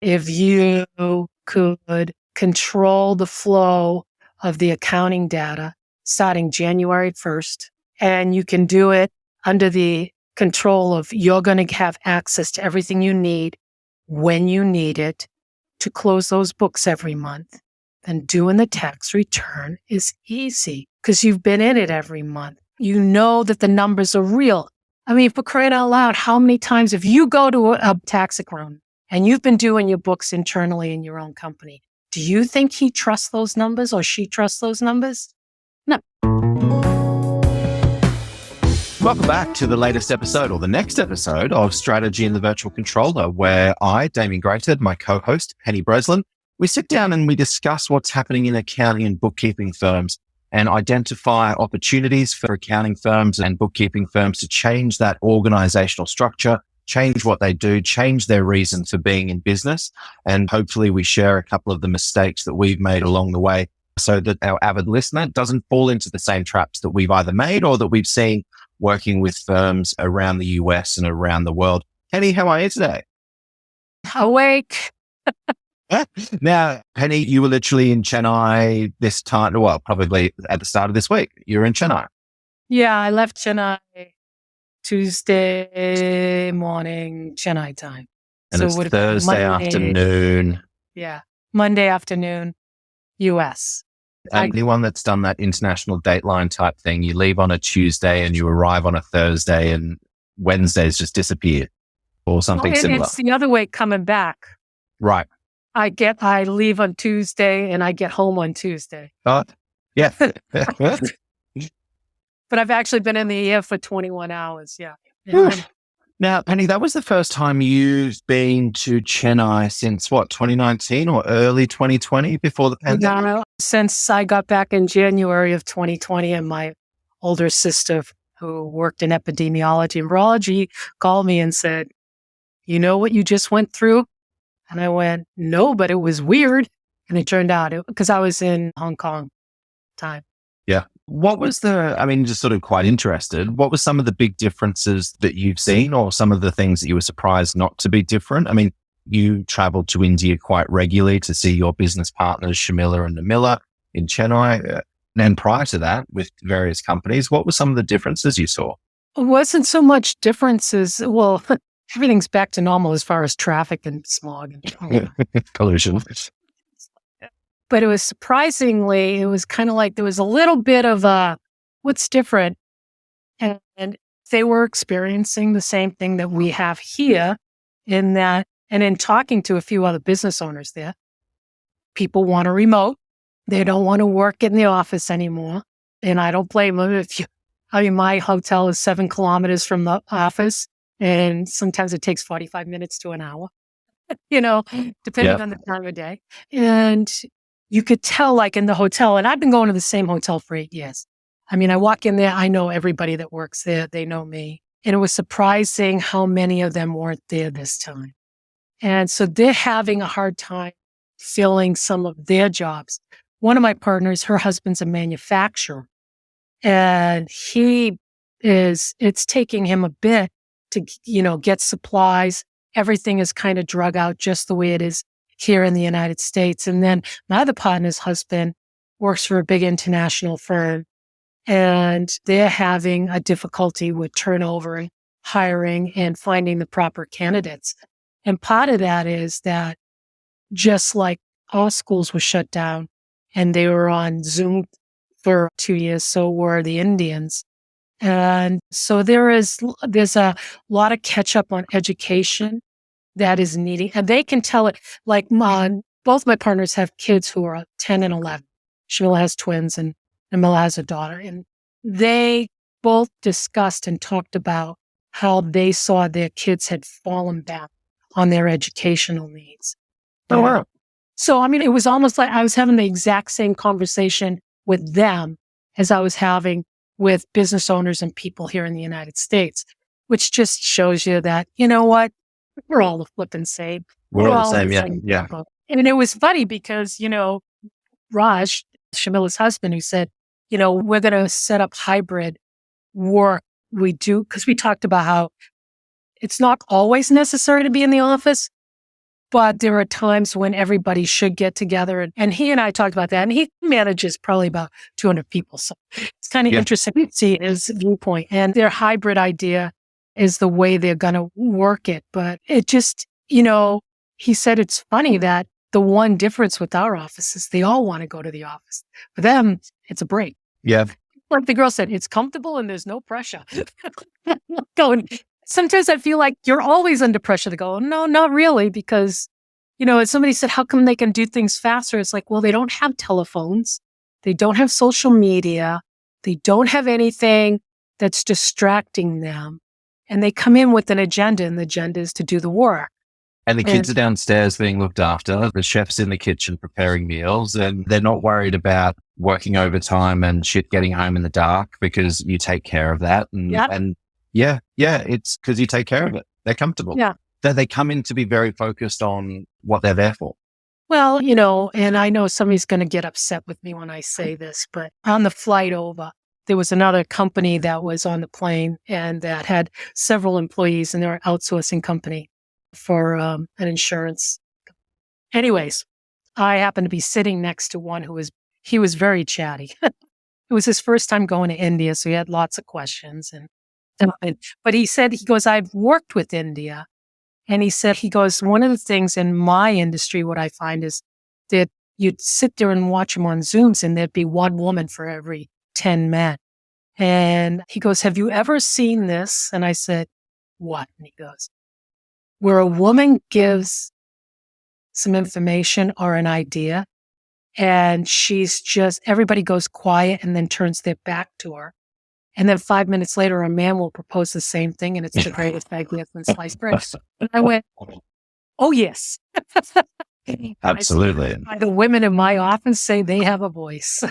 if you could control the flow of the accounting data starting January 1st, and you can do it under the control of you're going to have access to everything you need when you need it to close those books every month, then doing the tax return is easy because you've been in it every month. You know that the numbers are real. I mean, for crying out loud, how many times if you go to a tax accountant and you've been doing your books internally in your own company, do you think he trusts those numbers or she trusts those numbers? No. Welcome back to the latest episode or the next episode of Strategy in the Virtual Controller, where I, Damien Grayted, my co-host, Penny Breslin, we sit down and we discuss what's happening in accounting and bookkeeping firms and identify opportunities for accounting firms and bookkeeping firms to change that organizational structure, change what they do, change their reason for being in business. And hopefully we share a couple of the mistakes that we've made along the way so that our avid listener doesn't fall into the same traps that we've either made or that we've seen working with firms around the US and around the world. Penny, how are you today? Awake. Now, Penny, you were literally in Chennai this time, well, probably at the start of this week. You're in Chennai. Yeah, I left Chennai Tuesday morning, Chennai time. And so it's Thursday afternoon. Yeah, Monday afternoon, US. Anyone that's done that international dateline type thing, you leave on a Tuesday and you arrive on a Thursday and Wednesdays just disappear or something similar. It's the other way coming back. Right. I leave on Tuesday and I get home on Tuesday. Yeah. But I've actually been in the air for 21 hours. Yeah. Now, Penny, that was the first time you've been to Chennai since 2019 or early 2020 before the pandemic? No, since I got back in January of 2020 and my older sister who worked in epidemiology and virology called me and said, you know what you just went through? And I went, no, but it was weird. And it turned out because I was in Hong Kong time. Yeah. What was just sort of quite interested, what were some of the big differences that you've seen or some of the things that you were surprised not to be different? I mean, you traveled to India quite regularly to see your business partners, Shamila and Namila in Chennai. And prior to that with various companies, what were some of the differences you saw? It wasn't so much differences. Well, everything's back to normal as far as traffic and smog and pollution. But it was surprisingly, it was kind of like there was a little bit of what's different. And they were experiencing the same thing that we have here in that, and in talking to a few other business owners there, people want a remote. They don't want to work in the office anymore. And I don't blame them. My hotel is 7 kilometers from the office and sometimes it takes 45 minutes to an hour, depending on the time of day. And you could tell like in the hotel, and I've been going to the same hotel for 8 years. I mean, I walk in there, I know everybody that works there. They know me. And it was surprising how many of them weren't there this time. And so they're having a hard time filling some of their jobs. One of my partners, her husband's a manufacturer. And it's taking him a bit to, get supplies. Everything is kind of drug out just the way it is here in the United States. And then my other partner's husband works for a big international firm and they're having a difficulty with turnover and hiring and finding the proper candidates. And part of that is that just like all schools were shut down and they were on Zoom for 2 years, so were the Indians. And so there's a lot of catch up on education that is needing, and they can tell it. Like both my partners have kids who are 10 and 11. Shamila has twins and Namila has a daughter. And they both discussed and talked about how they saw their kids had fallen back on their educational needs. Oh, wow. So, it was almost like I was having the exact same conversation with them as I was having with business owners and people here in the United States, which just shows you that, you know what? We're all the flipping same. We're all the same, yeah. And it was funny because, Raj, Shamila's husband, who said, we're going to set up hybrid work. We do, because we talked about how it's not always necessary to be in the office, But there are times when everybody should get together. And he and I talked about that. And he manages probably about 200 people. So it's kind of interesting to see his viewpoint. And their hybrid idea is the way they're going to work it. But it just, he said it's funny that the one difference with our office is they all want to go to the office. For them, it's a break. Yeah. Like the girl said, it's comfortable and there's no pressure. Going. Sometimes I feel like you're always under pressure to go, no, not really, because, as somebody said, how come they can do things faster? It's like, well, they don't have telephones. They don't have social media. They don't have anything that's distracting them. And they come in with an agenda, and the agenda is to do the work. And the kids are downstairs being looked after. The chef's in the kitchen preparing meals, and they're not worried about working overtime and shit getting home in the dark because you take care of that. And yeah, it's because you take care of it. They're comfortable. Yeah. They come in to be very focused on what they're there for. Well, and I know somebody's going to get upset with me when I say this, but on the flight over, there was another company that was on the plane and that had several employees, and they're an outsourcing company for an insurance. Anyways, I happened to be sitting next to one he was very chatty. It was his first time going to India, so he had lots of questions. But he goes, I've worked with India. And he goes, one of the things in my industry, what I find is that you'd sit there and watch them on Zooms and there'd be one woman for every 10 men. And he goes, have you ever seen this? And I said, what? And he goes, where a woman gives some information or an idea and everybody goes quiet and then turns their back to her. And then 5 minutes later, a man will propose the same thing, and it's the greatest baguette and sliced bread. And I went, oh, yes. Absolutely. The women in my office say they have a voice.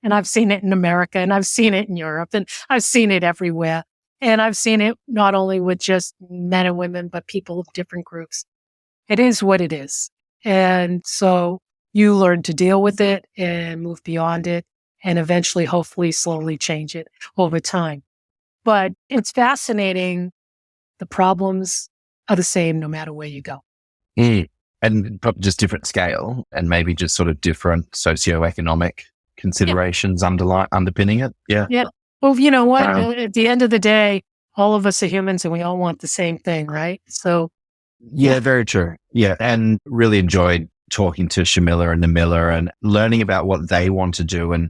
And I've seen it in America, and I've seen it in Europe, and I've seen it everywhere. And I've seen it not only with just men and women, but people of different groups. It is what it is. And so you learn to deal with it and move beyond it. And eventually, hopefully, slowly change it over time. But it's fascinating. The problems are the same no matter where you go. And probably just different scale and maybe just sort of different socioeconomic considerations underpinning it. Yeah. Yeah. Well, you know what? At the end of the day, all of us are humans and we all want the same thing, right? So. Yeah, very true. Yeah. And really enjoyed talking to Shamila and Namila and learning about what they want to do. And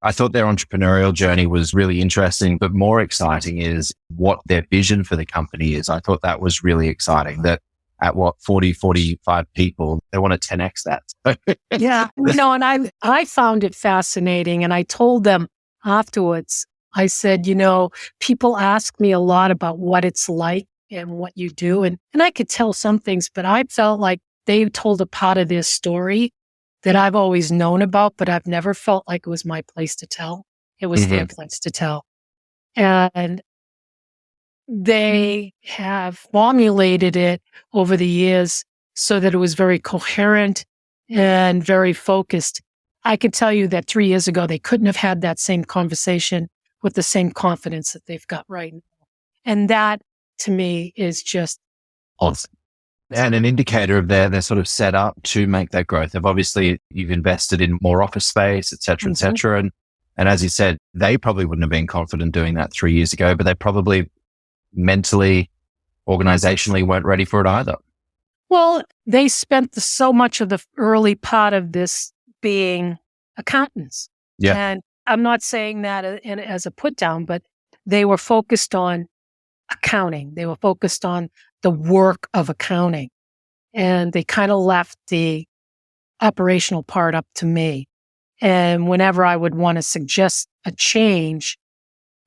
I thought their entrepreneurial journey was really interesting, but more exciting is what their vision for the company is. I thought that was really exciting that at 45 people, they want to 10X that. Yeah. And I found it fascinating. And I told them afterwards, I said, people ask me a lot about what it's like and what you do. And I could tell some things, but I felt like they told a part of their story that I've always known about, but I've never felt like it was my place to tell. It was their place to tell. And they have formulated it over the years so that it was very coherent and very focused. I could tell you that 3 years ago, they couldn't have had that same conversation with the same confidence that they've got right now. And that, to me, is just awesome. And an indicator of they're sort of set up to make that growth. You've invested in more office space, et cetera, et cetera. And as you said, they probably wouldn't have been confident doing that 3 years ago, but they probably mentally, organizationally weren't ready for it either. Well, they spent so much of the early part of this being accountants. Yeah. And I'm not saying that as a put down, but they were focused on accounting. They were focused on the work of accounting. And they kind of left the operational part up to me. And whenever I would want to suggest a change,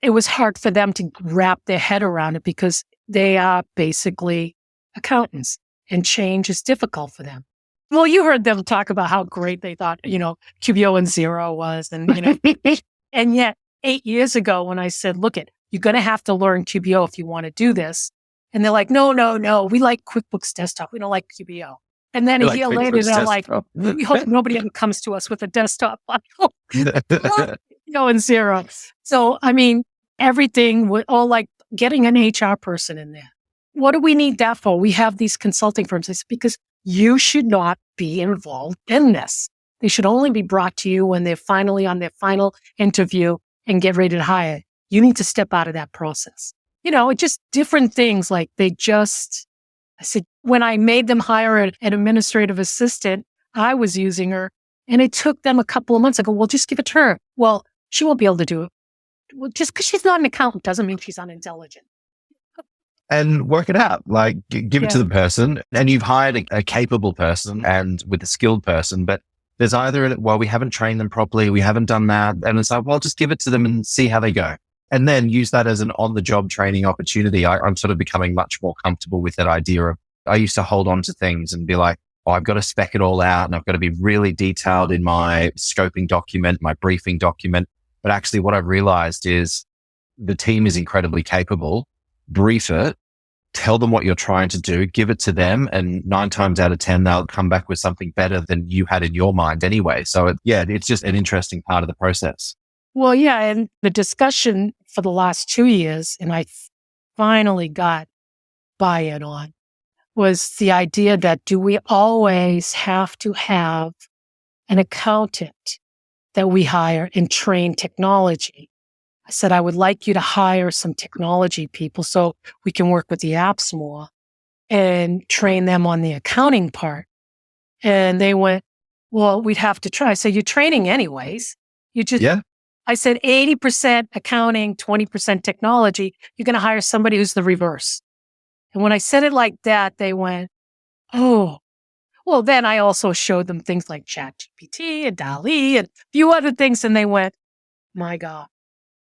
it was hard for them to wrap their head around it because they are basically accountants and change is difficult for them. Well, you heard them talk about how great they thought, QBO and Xero was. And, and yet 8 years ago when I said, look, you're going to have to learn QBO if you want to do this. And they're like, no, we like QuickBooks Desktop. We don't like QBO. And then a year later, they're like, we hope nobody ever comes to us with a desktop. And Xero. So, everything, all like getting an HR person in there. What do we need that for? We have these consulting firms. It's because you should not be involved in this. They should only be brought to you when they're finally on their final interview and get ready to hire. You need to step out of that process. Just different things like I said, when I made them hire an administrative assistant, I was using her and it took them a couple of months. I go, well, just give it to her. Well, she won't be able to do it. Well, just because she's not an accountant doesn't mean she's unintelligent. And work it out. Like, give it to the person, and you've hired a capable person and with a skilled person, but there's either, well, we haven't trained them properly, we haven't done that. And it's like, well, just give it to them and see how they go. And then use that as an on-the-job training opportunity. I'm sort of becoming much more comfortable with that idea of, I used to hold on to things and be like, oh, I've got to spec it all out and I've got to be really detailed in my scoping document, my briefing document. But actually what I've realized is the team is incredibly capable. Brief it, tell them what you're trying to do, give it to them, and 9 times out of 10, they'll come back with something better than you had in your mind anyway. So it's just an interesting part of the process. Well, yeah. And the discussion for the last 2 years, and I finally got buy-in on, was the idea that do we always have to have an accountant that we hire and train technology? I said, I would like you to hire some technology people so we can work with the apps more and train them on the accounting part. And they went, well, we'd have to try. I said, you're training anyways. I said, 80% accounting, 20% technology. You're going to hire somebody who's the reverse. And when I said it like that, they went, oh, well, then I also showed them things like ChatGPT and DALL-E and a few other things. And they went, my God.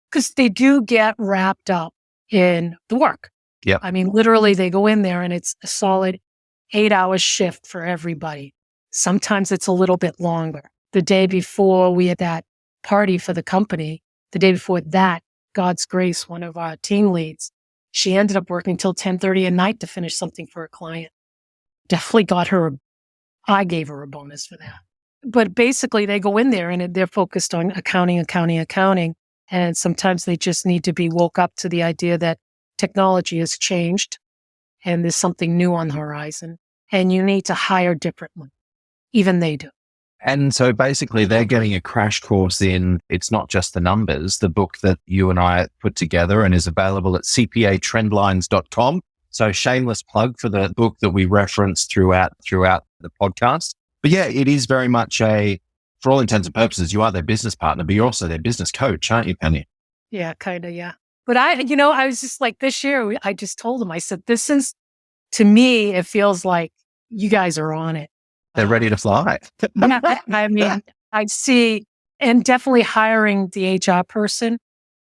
Because they do get wrapped up in the work. Yeah. I mean, literally, they go in there and it's a solid 8-hour shift for everybody. Sometimes it's a little bit longer. The day before we had that party for the company, the day before that, God's grace, one of our team leads, she ended up working till 10:30 at night to finish something for a client. Definitely I gave her a bonus for that. But basically, they go in there and they're focused on accounting. And sometimes they just need to be woke up to the idea that technology has changed and there's something new on the horizon and you need to hire differently. Even they do. And so basically they're getting a crash course in, it's not just the numbers, the book that you and I put together and is available at cpatrendlines.com. So shameless plug for the book that we referenced throughout the podcast. But yeah, it is very much for all intents and purposes, you are their business partner, but you're also their business coach, aren't you, Penny? Yeah, kind of, yeah. But I was just like, this year, I just told them, I said, to me, it feels like you guys are on it. They're ready to fly. Yeah, I mean, I see, and definitely hiring the HR person,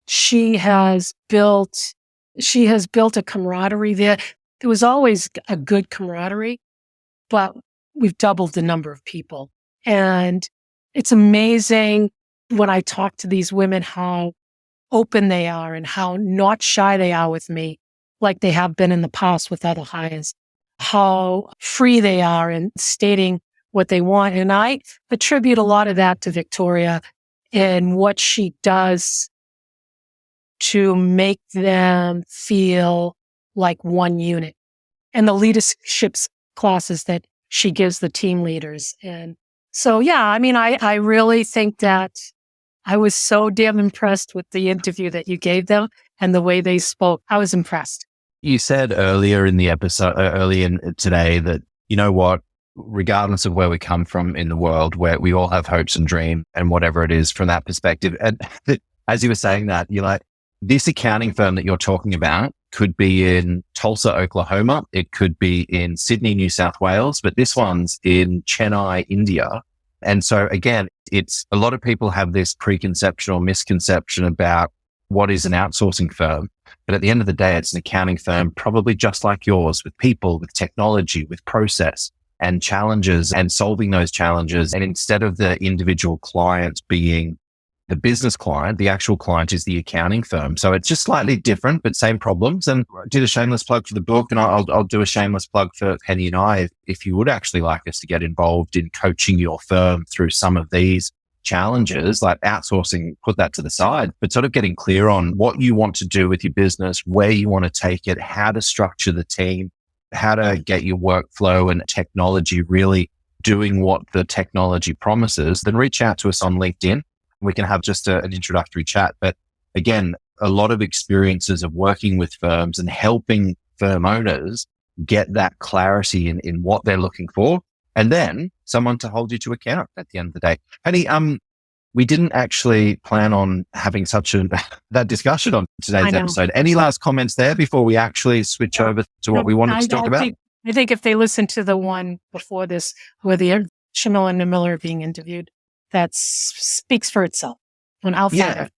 she has built a camaraderie there. There was always a good camaraderie, but we've doubled the number of people. And it's amazing when I talk to these women, how open they are and how not shy they are with me, like they have been in the past with other hires, how free they are in stating what they want. And I attribute a lot of that to Victoria and what she does to make them feel like one unit, and the leadership classes that she gives the team leaders. And so, yeah, I mean, I really think that I was so damn impressed with the interview that you gave them and the way they spoke. I was impressed. You said earlier in the episode, today that, you know what, regardless of where we come from in the world, where we all have hopes and dreams and whatever it is from that perspective. And as you were saying that, you're like, this accounting firm that you're talking about could be in Tulsa, Oklahoma. It could be in Sydney, New South Wales, but this one's in Chennai, India. And so again, it's a lot of people have this preconception or misconception about what is an outsourcing firm. But at the end of the day, it's an accounting firm, probably just like yours, with people, with technology, with process and challenges and solving those challenges. And instead of the individual client being the business client, the actual client is the accounting firm. So it's just slightly different, but same problems. And I did a shameless plug for the book, and I'll do a shameless plug for Penny and I, if you would actually like us to get involved in coaching your firm through some of these challenges, like outsourcing, put that to the side, but sort of getting clear on what you want to do with your business, where you want to take it, how to structure the team, how to get your workflow and technology really doing what the technology promises, then reach out to us on LinkedIn. We can have just an introductory chat. But again, a lot of experiences of working with firms and helping firm owners get that clarity in what they're looking for, and then someone to hold you to account at the end of the day. Penny, we didn't actually plan on having that discussion on today's episode. Any last comments there before we actually switch over to what we wanted to talk about? I think if they listen to the one before this, where the Shamil and Miller are being interviewed, that speaks for itself. And I'll find it.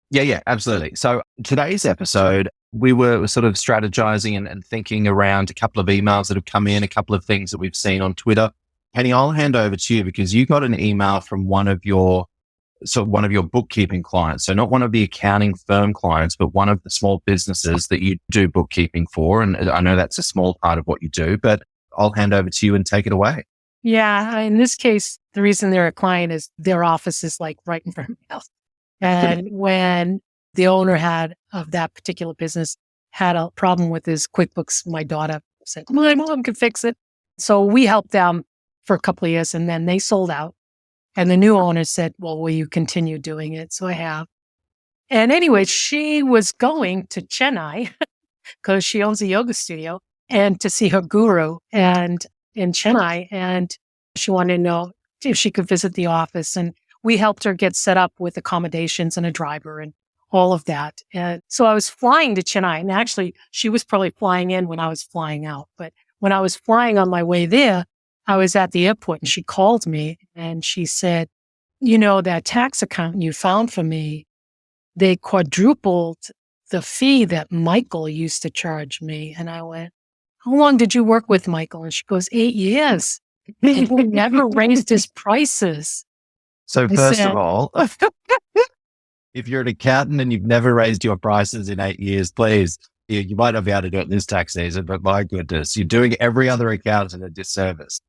Yeah, absolutely. So today's episode, we were sort of strategizing and thinking around a couple of emails that have come in, a couple of things that we've seen on Twitter. Penny, I'll hand over to you because you got an email from one of your bookkeeping clients. So not one of the accounting firm clients, but one of the small businesses that you do bookkeeping for. And I know that's a small part of what you do, but I'll hand over to you and take it away. Yeah. In this case, the reason they're a client is their office is like right in front of my house. And when the owner of that particular business had a problem with his QuickBooks, my daughter said, my mom can fix it. So we helped them for a couple of years and then they sold out. And the new owner said, well, will you continue doing it? So I have. And anyway, she was going to Chennai because she owns a yoga studio and to see her guru and in Chennai. And she wanted to know if she could visit the office. And we helped her get set up with accommodations and a driver and all of that. And so I was flying to Chennai. And actually, she was probably flying in when I was flying out. But when I was flying on my way there, I was at the airport and she called me and she said, that tax account you found for me, they quadrupled the fee that Michael used to charge me. And I went, how long did you work with Michael? And she goes, 8 years. And he never raised his prices. So first of all, if you're an accountant and you've never raised your prices in 8 years, please, you might not be able to do it this tax season, but my goodness, you're doing every other accountant a disservice.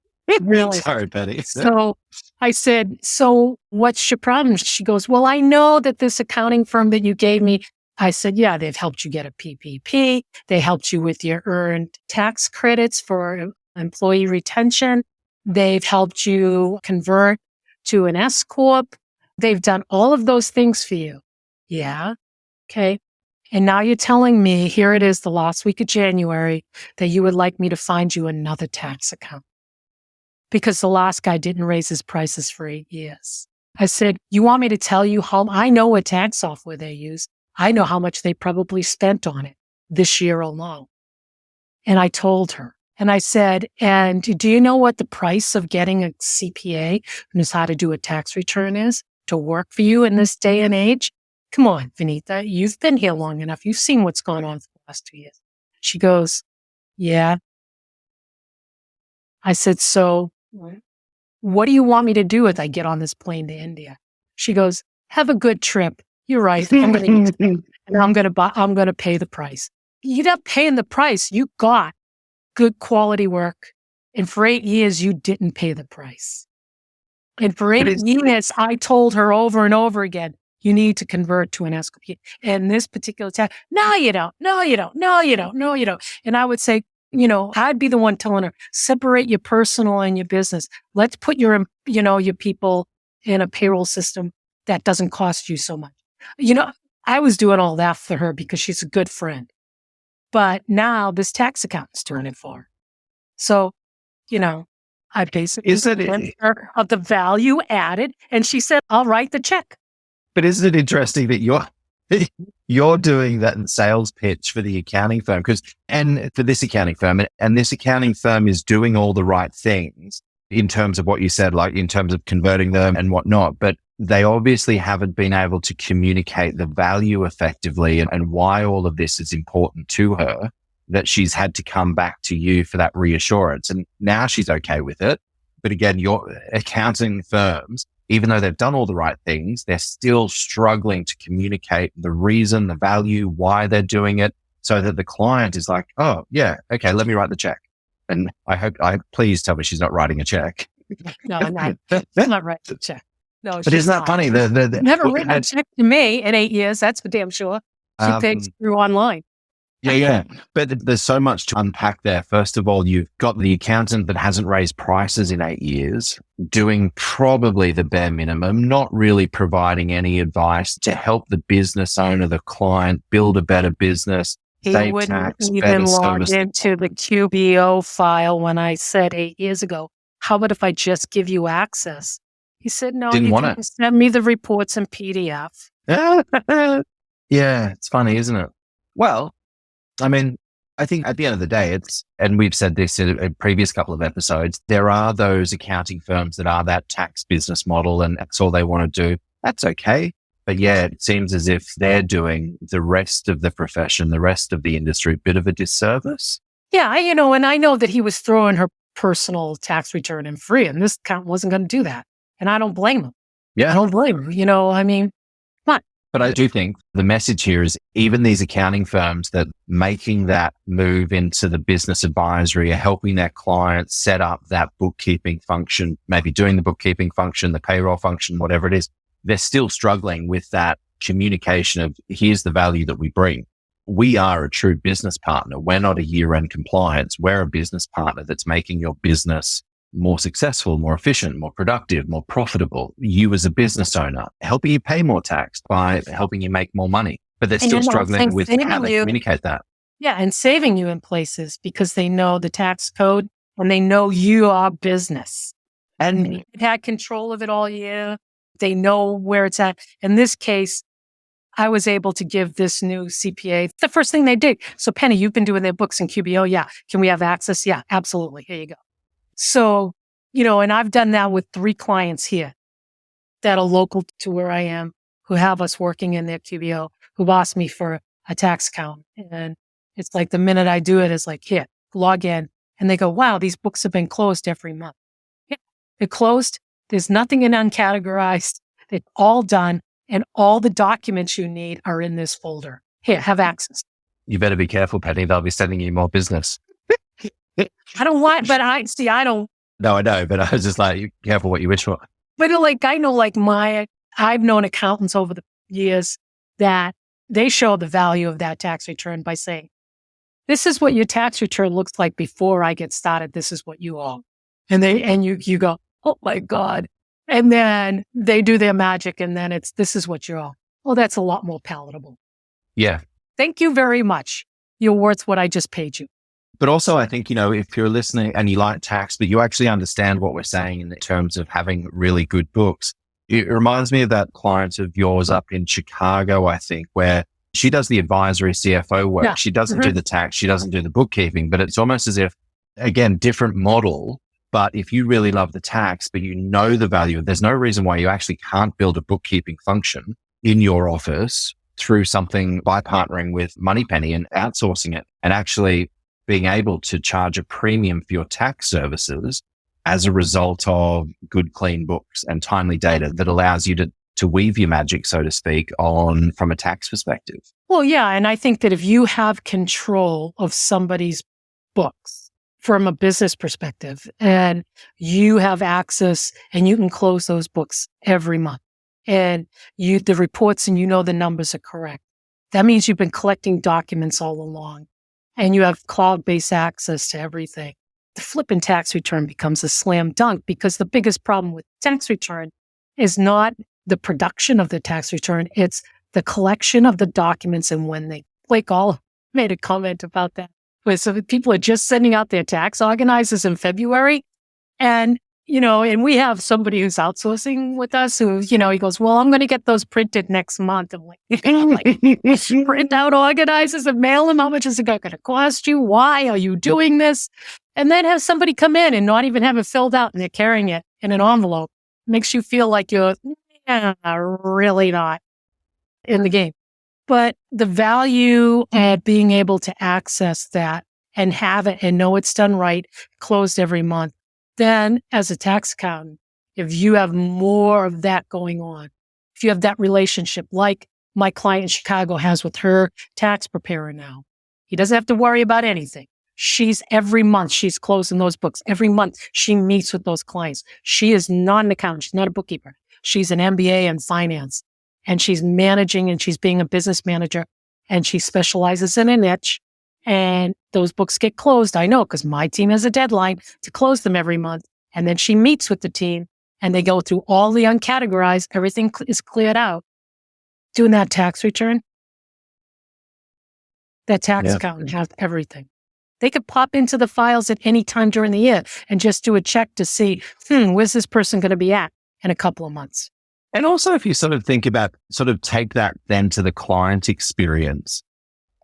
Really? Sorry, Penny. So I said, so what's your problem? She goes, well, I know that this accounting firm that you gave me, I said, yeah, they've helped you get a PPP. They helped you with your earned tax credits for employee retention. They've helped you convert to an S Corp. They've done all of those things for you. Yeah. Okay. And now you're telling me, here it is the last week of January, that you would like me to find you another tax account because the last guy didn't raise his prices for 8 years. I said, you want me to tell you how I know what tax software they use. I know how much they probably spent on it this year alone. And I told her, and I said, and do you know what the price of getting a CPA who knows how to do a tax return is to work for you in this day and age? Come on, Vinita, you've been here long enough. You've seen what's going on for the last 2 years. She goes, yeah. I said, so what do you want me to do if I get on this plane to India? She goes, have a good trip. You're right. I'm going to and I'm going to pay the price. You're not paying the price. You got good quality work. And for 8 years, you didn't pay the price. And for 8 years, I told her over and over again, you need to convert to an S Corp. And this particular time, no, you don't. No, you don't. No, you don't. No, you don't. And I would say, I'd be the one telling her, separate your personal and your business. Let's put your people in a payroll system that doesn't cost you so much. I was doing all that for her because she's a good friend. But now this tax accountant's doing it for her. So, I basically convinced her of the value added. And she said, I'll write the check. But isn't it interesting that you're doing that sales pitch for the accounting firm and for this accounting firm, and this accounting firm is doing all the right things in terms of what you said, like in terms of converting them and whatnot, but they obviously haven't been able to communicate the value effectively and why all of this is important to her, that she's had to come back to you for that reassurance. And now she's okay with it. But again, your accounting firms, even though they've done all the right things, they're still struggling to communicate the reason, the value, why they're doing it, so that the client is like, oh, yeah, okay, let me write the check. And please tell me she's not writing a check. No, she's not writing a check. No, but isn't that funny? Never written a check to me in 8 years. That's for damn sure. She pays through online. Yeah, yeah. But there's so much to unpack there. First of all, you've got the accountant that hasn't raised prices in 8 years, doing probably the bare minimum, not really providing any advice to help the business owner, the client, build a better business, He save wouldn't tax, even better log service. into the QBO file when I said 8 years ago, how about if I just give you access? He said, no, Didn't you want can it. just send me the reports in PDF. Yeah, it's funny, isn't it? Well, I mean, I think at the end of the day, and we've said this in a previous couple of episodes, there are those accounting firms that are that tax business model and that's all they want to do. That's okay. But yeah, it seems as if they're doing the rest of the profession, the rest of the industry, a bit of a disservice. Yeah, and I know that he was throwing her personal tax return in free, and this account wasn't going to do that. And I don't blame him. I Yeah. don't blame him. I mean, come on. But I do think the message here is even these accounting firms that making that move into the business advisory are helping their clients set up that bookkeeping function, maybe doing the bookkeeping function, the payroll function, whatever it is. They're still struggling with that communication of here's the value that we bring. We are a true business partner. We're not a year-end compliance. We're a business partner that's making your business more successful, more efficient, more productive, more profitable. You as a business owner, helping you pay more tax by helping you make more money. But they're still struggling with how they communicate that. Yeah, and saving you in places because they know the tax code and they know you are business. And they had control of it all year. They know where it's at. In this case, I was able to give this new CPA the first thing they did. So Penny, you've been doing their books in QBO. Yeah. Can we have access? Yeah, absolutely. Here you go. So, and I've done that with 3 clients here that are local to where I am, who have us working in their QBO, who asked me for a tax account. And it's like the minute I do it, it's like, here, log in. And they go, wow, these books have been closed every month. Yeah, they're closed. There's nothing in uncategorized. They're all done. And all the documents you need are in this folder. Here, have access. You better be careful, Penny. They'll be sending you more business. I don't want, but I don't. No, I know, but I was just like, careful what you wish for. But I know I've known accountants over the years that they show the value of that tax return by saying, this is what your tax return looks like before I get started. This is what you owe. And you go, oh my God. And then they do their magic and then this is what you owe. Oh, that's a lot more palatable. Yeah. Thank you very much. You're worth what I just paid you. But also, I think, if you're listening and you like tax, but you actually understand what we're saying in terms of having really good books, it reminds me of that client of yours up in Chicago, I think, where she does the advisory CFO work. Yeah. She doesn't do the tax. She doesn't do the bookkeeping, but it's almost as if, again, different model. But if you really love the tax, but you know the value, there's no reason why you actually can't build a bookkeeping function in your office through something by partnering with Moneypenny and outsourcing it and actually being able to charge a premium for your tax services as a result of good, clean books and timely data that allows you to weave your magic, so to speak, on from a tax perspective. Well, yeah. And I think that if you have control of somebody's books from a business perspective and you have access and you can close those books every month and the reports and the numbers are correct, that means you've been collecting documents all along. And you have cloud-based access to everything. The flipping tax return becomes a slam dunk because the biggest problem with tax return is not the production of the tax return. It's the collection of the documents and when they, Blake all made a comment about that. So people are just sending out their tax organizers in February. And, and we have somebody who's outsourcing with us who, he goes, well, I'm going to get those printed next month. I'm like print out organizers and mail them. How much is it going to cost you? Why are you doing this? And then have somebody come in and not even have it filled out and they're carrying it in an envelope. Makes you feel like you're really not in the game. But the value at being able to access that and have it and know it's done right, closed every month. Then as a tax accountant, if you have more of that going on, if you have that relationship like my client in Chicago has with her tax preparer now, he doesn't have to worry about anything. Every month, she's closing those books. Every month, she meets with those clients. She is not an accountant. She's not a bookkeeper. She's an MBA in finance and she's managing and she's being a business manager and she specializes in a niche And those books get closed. I know because my team has a deadline to close them every month. And then she meets with the team and they go through all the uncategorized. Everything is cleared out. Doing that tax return, that tax accountant has everything. They could pop into the files at any time during the year and just do a check to see, where's this person going to be at in a couple of months? And also, if you sort of think about, sort of take that then to the client experience,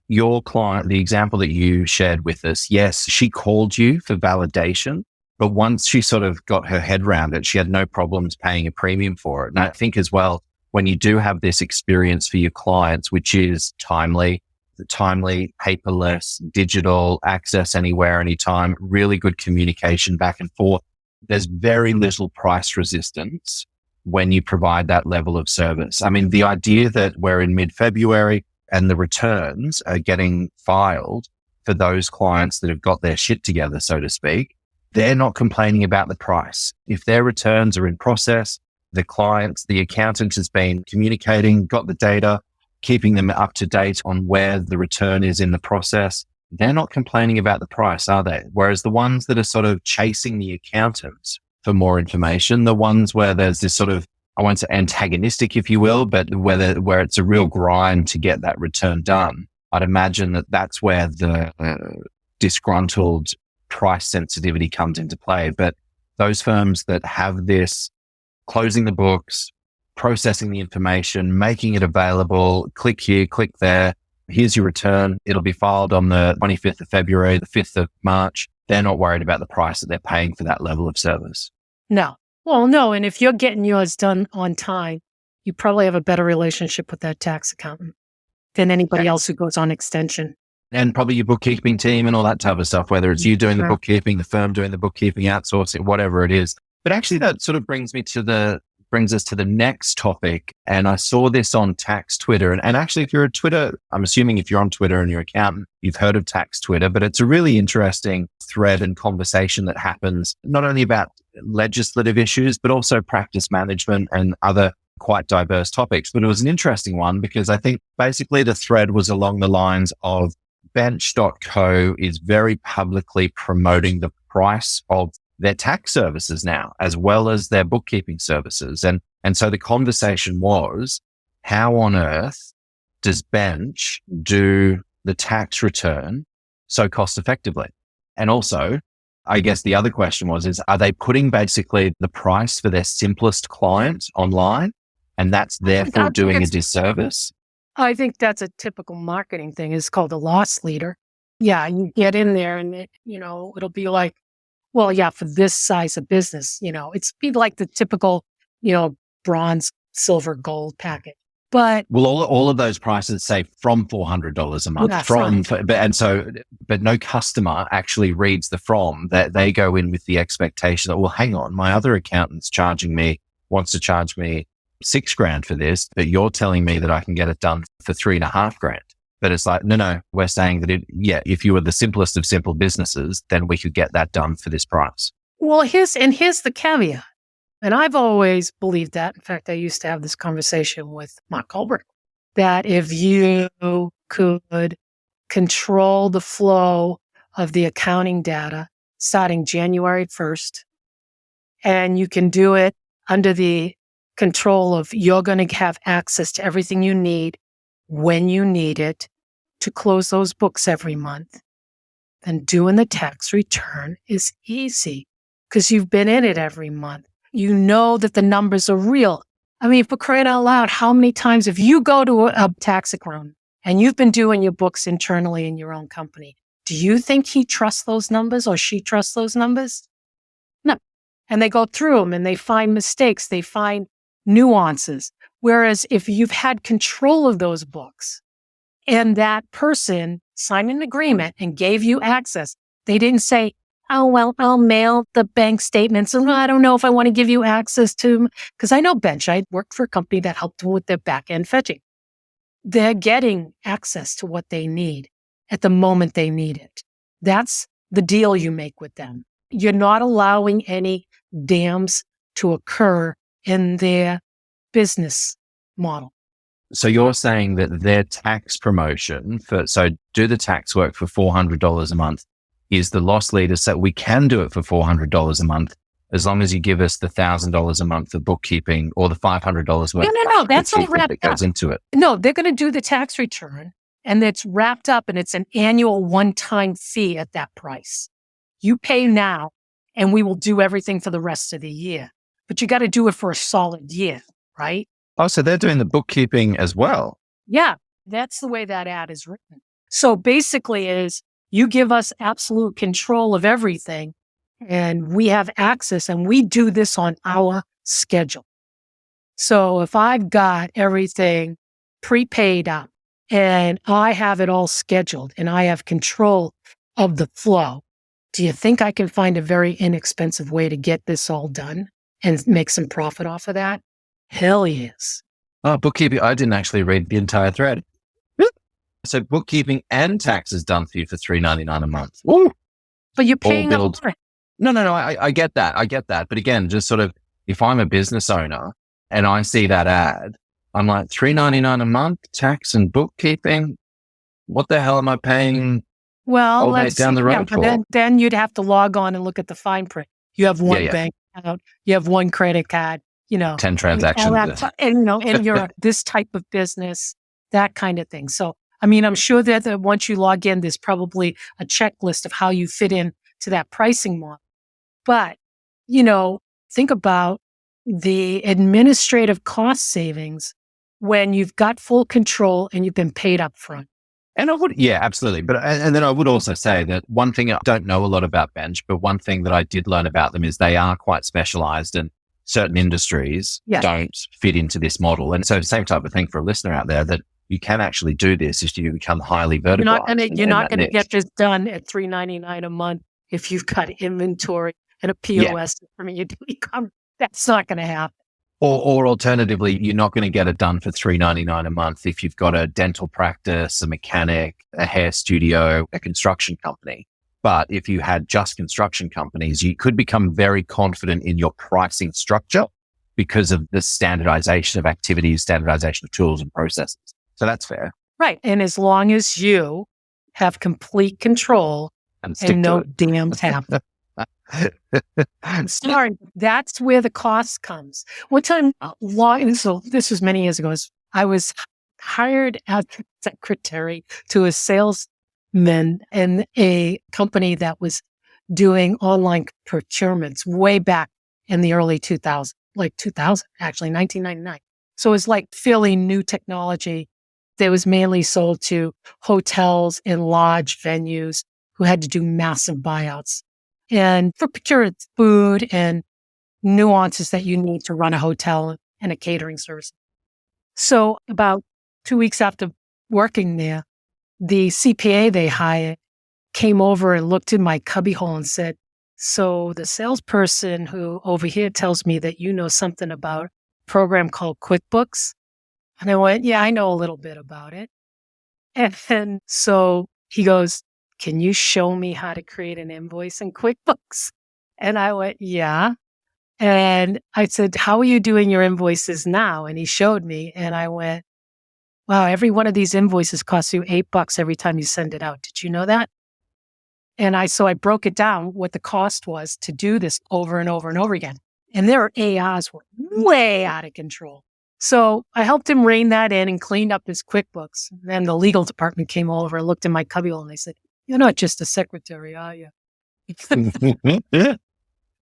your client, the example that you shared with us, yes, she called you for validation, but once she sort of got her head around it, she had no problems paying a premium for it. And I think as well, when you do have this experience for your clients, which is timely, paperless, digital, access anywhere, anytime, really good communication back and forth, there's very little price resistance when you provide that level of service. I mean, the idea that we're in mid-February and the returns are getting filed for those clients that have got their shit together, so to speak, they're not complaining about the price. If their returns are in process, the accountant has been communicating, got the data, keeping them up to date on where the return is in the process, they're not complaining about the price, are they? Whereas the ones that are sort of chasing the accountants for more information, the ones where there's this sort of, I won't say antagonistic, if you will, but where it's a real grind to get that return done, I'd imagine that that's where the disgruntled price sensitivity comes into play. But those firms that have this, closing the books, processing the information, making it available, click here, click there, here's your return. It'll be filed on the 25th of February, the 5th of March. They're not worried about the price that they're paying for that level of service. No. Well, no. And if you're getting yours done on time, you probably have a better relationship with that tax accountant than anybody else who goes on extension. And probably your bookkeeping team and all that type of stuff, whether it's you doing the bookkeeping, the firm doing the bookkeeping, outsourcing, whatever it is. But actually that sort of brings us to the next topic. And I saw this on Tax Twitter. And actually, if you're a Twitter, I'm assuming if you're on Twitter and you're an accountant, you've heard of Tax Twitter, but it's a really interesting thread and conversation that happens not only about legislative issues, but also practice management and other quite diverse topics. But it was an interesting one because I think basically the thread was along the lines of bench.co is very publicly promoting the price of their tax services now, as well as their bookkeeping services. And so the conversation was, how on earth does Bench do the tax return so cost effectively? And also, I guess the other question was, are they putting basically the price for their simplest client online? And that's therefore doing a disservice? I think that's a typical marketing thing. It's called a loss leader. Yeah, you get in there and it'll be like, well, yeah, for this size of business, it's be like the typical, bronze, silver, gold packet. But well, all of those prices say from $400 a month but no customer actually reads the from that. They go in with the expectation that, well, hang on, my other accountant's wants to charge me $6,000 for this, but you're telling me that I can get it done for $3,500. But it's like, no, we're saying that if you were the simplest of simple businesses, then we could get that done for this price. Well, here's the caveat. And I've always believed that. In fact, I used to have this conversation with Mark Colbert, that if you could control the flow of the accounting data starting January 1st, and you can do it under the control of you're going to have access to everything you need when you need it to close those books every month, then doing the tax return is easy because you've been in it every month. You know that the numbers are real. I mean, for crying out loud, how many times if you go to a tax accountant and you've been doing your books internally in your own company, do you think he trusts those numbers or she trusts those numbers? No. And they go through them and they find mistakes. They find nuances. Whereas if you've had control of those books and that person signed an agreement and gave you access, they didn't say, oh, well, I'll mail the bank statements. And I don't know if I want to give you access to them. Because I know Bench, I worked for a company that helped them with their back end fetching. They're getting access to what they need at the moment they need it. That's the deal you make with them. You're not allowing any dams to occur in their business model. So you're saying that their tax promotion so do the tax work for $400 a month is the loss leader. So we can do it for $400 a month as long as you give us the $1,000 a month of bookkeeping or the $500 worth No. That's all bookkeeping wrapped that goes up. into it. No, they're going to do the tax return and it's wrapped up and it's an annual one-time fee at that price. You pay now and we will do everything for the rest of the year. But you got to do it for a solid year, right? Oh, so they're doing the bookkeeping as well. Yeah, that's the way that ad is written. So basically is you give us absolute control of everything and we have access and we do this on our schedule. So if I've got everything prepaid up and I have it all scheduled and I have control of the flow, do you think I can find a very inexpensive way to get this all done and make some profit off of that? Hell yes. Oh, bookkeeping. I didn't actually read the entire thread. So bookkeeping and taxes done for you for $3.99 a month. Ooh. But you're paying All up for it. No. I get that. I get that. But again, just sort of, if I'm a business owner and I see that ad, I'm like, $3.99 a month, tax and bookkeeping. What the hell am I paying? Well, old mate down the road but for? then you'd have to log on and look at the fine print. You have one bank account, you have one credit card, 10 transactions. And you're this type of business, that kind of thing. So, I mean, I'm sure that once you log in, there's probably a checklist of how you fit in to that pricing model. But, think about the administrative cost savings when you've got full control and you've been paid up front. And I would, yeah, absolutely. But, and then I would also say that one thing I don't know a lot about Bench, but one thing that I did learn about them is they are quite specialized and certain industries don't fit into this model. And so same type of thing for a listener out there that you can actually do this if you become highly verticalized. You're not going to get this done at $3.99 a month if you've got inventory and a POS. I mean, you do e-commerce. That's not going to happen. Or alternatively, you're not going to get it done for $3.99 a month if you've got a dental practice, a mechanic, a hair studio, a construction company. But if you had just construction companies, you could become very confident in your pricing structure because of the standardization of activities, standardization of tools and processes. So that's fair. Right. And as long as you have complete control and no dams happen. I'm sorry, that's where the cost comes. One time, so this was many years ago, I was hired as secretary to a salesman in a company that was doing online procurements way back in the early 2000s, like 2000, actually 1999. So it was like fairly new technology that was mainly sold to hotels and lodge venues who had to do massive buyouts. And for procuring food and nuances that you need to run a hotel and a catering service. So about 2 weeks after working there, the CPA they hired came over and looked in my cubbyhole and said, "So the salesperson who over here tells me that you know something about a program called QuickBooks." And I went, "Yeah, I know a little bit about it." And so he goes, "Can you show me how to create an invoice in QuickBooks?" And I went, "Yeah." And I said, "How are you doing your invoices now?" And he showed me and I went, "Wow, every one of these invoices costs you $8 every time you send it out. Did you know that?" And so I broke it down what the cost was to do this over and over and over again. And their ARs were way out of control. So I helped him rein that in and cleaned up his QuickBooks. And then the legal department came over and looked in my cubbyhole and they said, "You're not just a secretary, are you?" And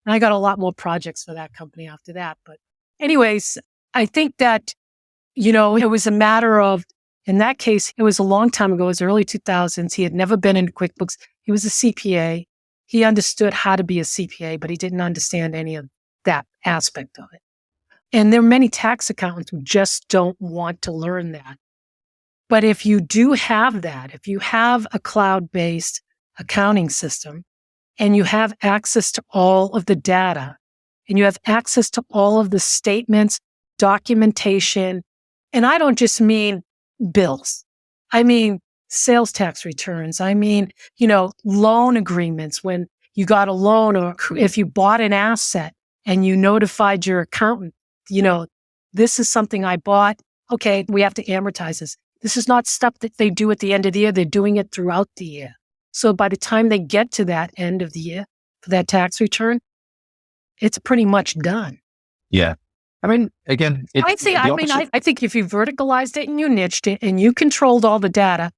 I got a lot more projects for that company after that. But anyways, I think that, it was a matter of, in that case, it was a long time ago. It was early 2000s. He had never been in QuickBooks. He was a CPA. He understood how to be a CPA, but he didn't understand any of that aspect of it. And there are many tax accountants who just don't want to learn that. But if you do have that, if you have a cloud-based accounting system and you have access to all of the data and you have access to all of the statements, documentation, and I don't just mean bills. I mean sales tax returns. I mean, loan agreements when you got a loan or if you bought an asset and you notified your accountant, this is something I bought. okay, we have to amortize this. This is not stuff that they do at the end of the year. They're doing it throughout the year. So by the time they get to that end of the year for that tax return, it's pretty much done. Yeah. I mean, again, I think if you verticalized it and you niched it and you controlled all the data,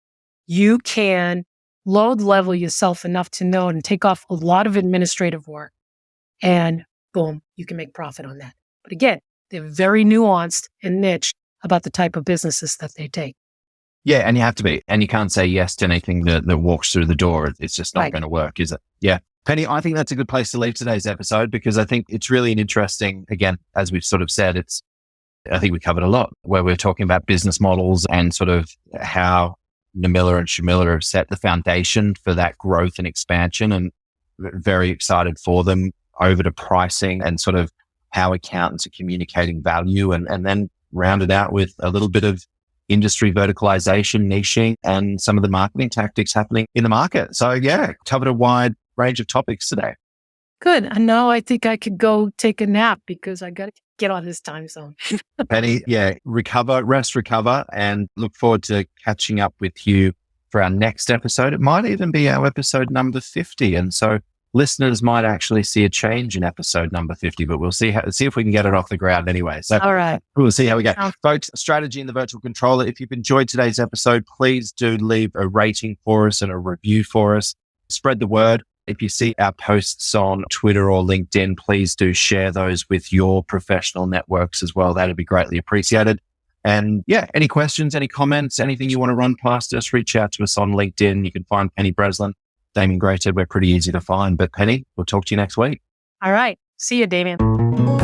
you can load level yourself enough to know and take off a lot of administrative work. And boom, you can make profit on that. But again, they're very nuanced and niche about the type of businesses that they take. Yeah, and you have to be. And you can't say yes to anything that walks through the door. It's just not going to work, is it? Yeah. Penny, I think that's a good place to leave today's episode because I think it's really an interesting, again, as we've sort of said, I think we covered a lot where we're talking about business models and sort of how Namilla and Shamilla have set the foundation for that growth and expansion, and very excited for them over to pricing and sort of how accountants are communicating value, and then rounded out with a little bit of industry verticalization, niching, and some of the marketing tactics happening in the market. So yeah, covered a wide range of topics today. Good. And now I think I could go take a nap because I got to get on this time zone. Penny, yeah, rest, recover, and look forward to catching up with you for our next episode. It might even be our episode number 50. And so listeners might actually see a change in episode number 50, but we'll see if we can get it off the ground anyway. So all right, we'll see how we go. Folks, strategy in the virtual controller. If you've enjoyed today's episode, please do leave a rating for us and a review for us. Spread the word. If you see our posts on Twitter or LinkedIn, please do share those with your professional networks as well. That'd be greatly appreciated. And yeah, any questions, any comments, anything you want to run past us, reach out to us on LinkedIn. You can find Penny Breslin, Damien Greathead. We're pretty easy to find. But Penny, we'll talk to you next week. All right. See you, Damien.